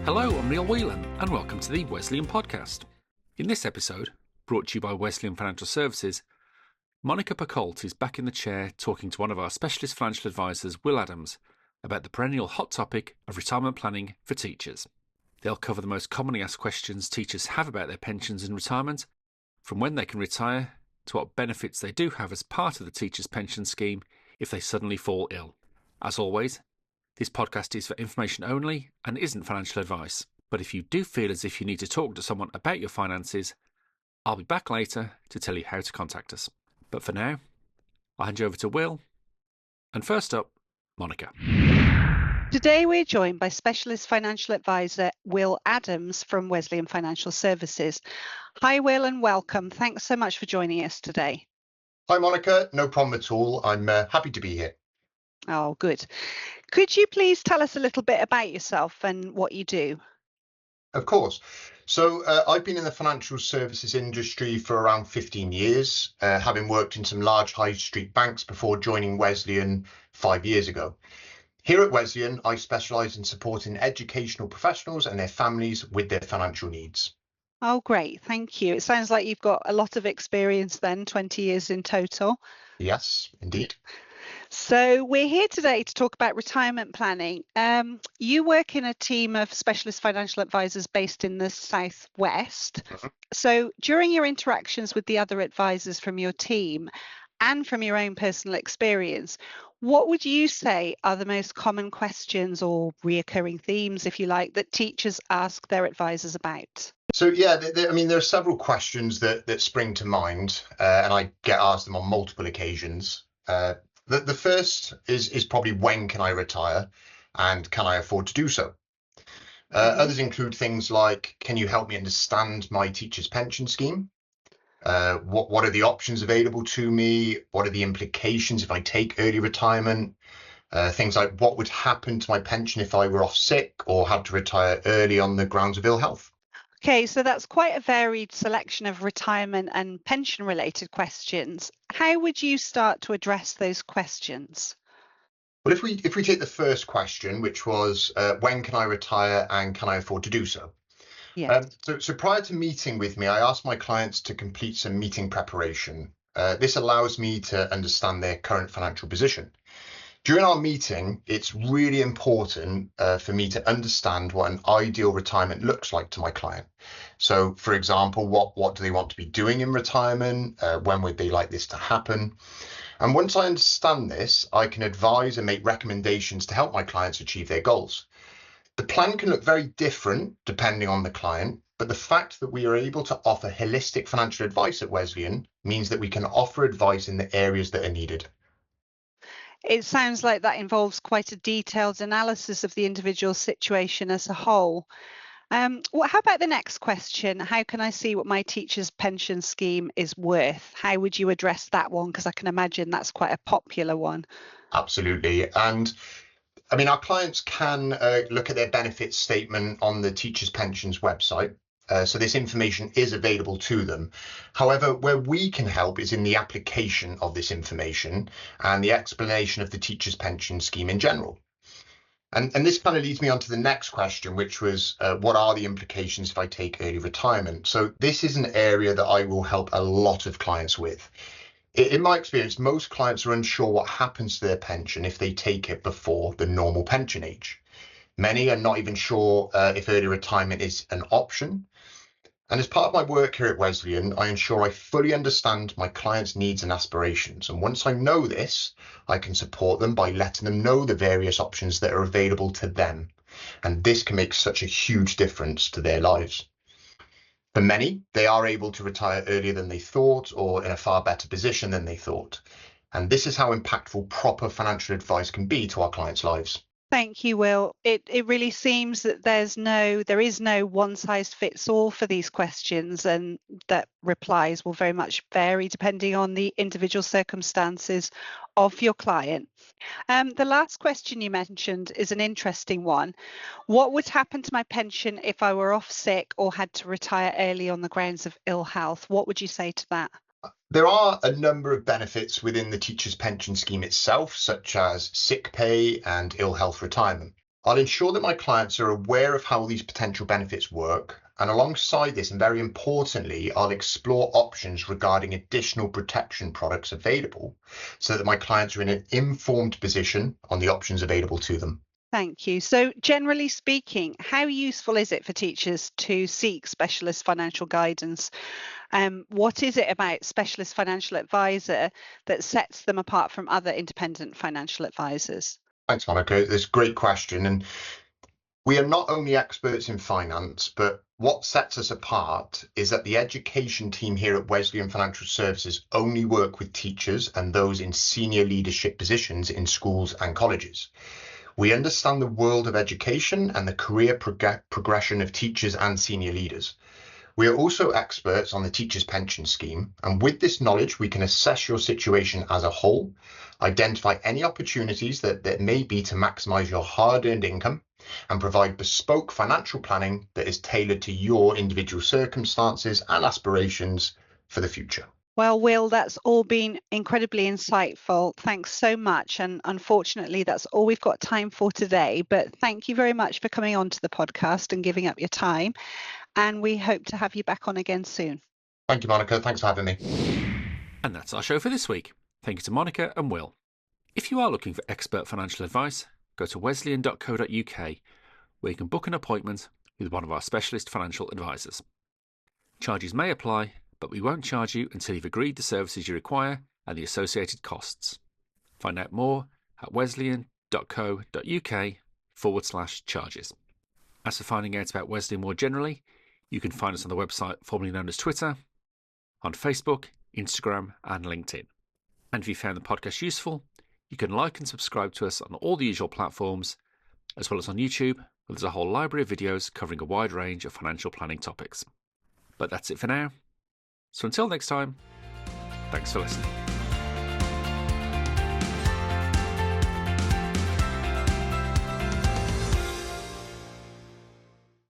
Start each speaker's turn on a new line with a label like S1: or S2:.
S1: Hello, I'm Neil Whelan, and welcome to the Wesleyan Podcast. In this episode, brought to you by Wesleyan Financial Services, Monica Pacult is back in the chair talking to one of our specialist financial advisors, Will Adams, about the perennial hot topic of retirement planning for teachers. They'll cover the most commonly asked questions teachers have about their pensions in retirement, from when they can retire to what benefits they do have as part of the teacher's pension scheme if they suddenly fall ill. As always, this podcast is for information only and isn't financial advice. But if you do feel as if you need to talk to someone about your finances, I'll be back later to tell you how to contact us. But for now, I'll hand you over to Will. And first up, Monica.
S2: Today we're joined by Specialist Financial Advisor Will Adams from Wesleyan Financial Services. Hi Will and welcome. Thanks so much for joining us today.
S3: Hi Monica, no problem at all. I'm happy to be here.
S2: Oh, good. Could you please tell us a little bit about yourself and what you do?
S3: Of course. So I've been in the financial services industry for around 15 years, having worked in some large high street banks before joining Wesleyan 5 years ago. Here at Wesleyan, I specialise in supporting educational professionals and their families with their financial needs.
S2: Oh, great. Thank you. It sounds like you've got a lot of experience then, 20 years in total.
S3: Yes, indeed.
S2: So we're here today to talk about retirement planning. You work in a team of specialist financial advisors based in the Southwest. So during your interactions with the other advisors from your team and from your own personal experience, what would you say are the most common questions or reoccurring themes, if you like, that teachers ask their advisors about?
S3: So yeah, there are several questions that spring to mind, and I get asked them on multiple occasions. The first is probably, when can I retire and can I afford to do so? Others include things like, can you help me understand my teacher's pension scheme? What are the options available to me? What are the implications if I take early retirement? Things like, what would happen to my pension if I were off sick or had to retire early on the grounds of ill health?
S2: Okay, so that's quite a varied selection of retirement and pension related questions. How would you start to address those questions?
S3: Well, if we take the first question, which was, when can I retire and can I afford to do so?
S2: Yes.
S3: So prior to meeting with me, I ask my clients to complete some meeting preparation. This allows me to understand their current financial position. During our meeting, it's really important for me to understand what an ideal retirement looks like to my client. So, for example, what do they want to be doing in retirement? When would they like this to happen? And once I understand this, I can advise and make recommendations to help my clients achieve their goals. The plan can look very different depending on the client, but the fact that we are able to offer holistic financial advice at Wesleyan means that we can offer advice in the areas that are needed.
S2: It sounds like that involves quite a detailed analysis of the individual situation as a whole. How about the next question? How can I see what my teacher's pension scheme is worth? How would you address that one? Because I can imagine that's quite a popular one.
S3: Absolutely. And our clients can look at their benefits statement on the Teachers Pensions website. So this information is available to them. However, where we can help is in the application of this information and the explanation of the teacher's pension scheme in general. And this kind of leads me on to the next question, which was, what are the implications if I take early retirement? So this is an area that I will help a lot of clients with. In my experience, most clients are unsure what happens to their pension if they take it before the normal pension age. Many are not even sure if early retirement is an option. And as part of my work here at Wesleyan, I ensure I fully understand my clients' needs and aspirations. And once I know this, I can support them by letting them know the various options that are available to them. And this can make such a huge difference to their lives. For many, they are able to retire earlier than they thought or in a far better position than they thought. And this is how impactful proper financial advice can be to our clients' lives.
S2: Thank you, Will. It really seems that there is no one size fits all for these questions, and that replies will very much vary depending on the individual circumstances of your client. The last question you mentioned is an interesting one. What would happen to my pension if I were off sick or had to retire early on the grounds of ill health? What would you say to that?
S3: There are a number of benefits within the teacher's pension scheme itself, such as sick pay and ill health retirement. I'll ensure that my clients are aware of how these potential benefits work, and alongside this, and very importantly, I'll explore options regarding additional protection products available so that my clients are in an informed position on the options available to them.
S2: Thank you. So generally speaking, how useful is it for teachers to seek specialist financial guidance? What is it about specialist financial advisor that sets them apart from other independent financial advisors?
S3: Thanks, Monica. That's a great question. And we are not only experts in finance, but what sets us apart is that the education team here at Wesleyan Financial Services only work with teachers and those in senior leadership positions in schools and colleges. We understand the world of education and the career progression of teachers and senior leaders. We are also experts on the teacher's pension scheme, and with this knowledge, we can assess your situation as a whole, identify any opportunities that may be to maximise your hard-earned income, and provide bespoke financial planning that is tailored to your individual circumstances and aspirations for the future.
S2: Well, Will, that's all been incredibly insightful. Thanks so much. And unfortunately, that's all we've got time for today. But thank you very much for coming on to the podcast and giving up your time. And we hope to have you back on again soon.
S3: Thank you, Monica. Thanks for having me.
S1: And that's our show for this week. Thank you to Monica and Will. If you are looking for expert financial advice, go to wesleyan.co.uk, where you can book an appointment with one of our specialist financial advisors. Charges may apply, but we won't charge you until you've agreed the services you require and the associated costs. Find out more at wesleyan.co.uk/charges. As for finding out about Wesleyan more generally, you can find us on the website formerly known as Twitter, on Facebook, Instagram and LinkedIn. And if you found the podcast useful, you can like and subscribe to us on all the usual platforms, as well as on YouTube, where there's a whole library of videos covering a wide range of financial planning topics. But that's it for now. So until next time, thanks for listening.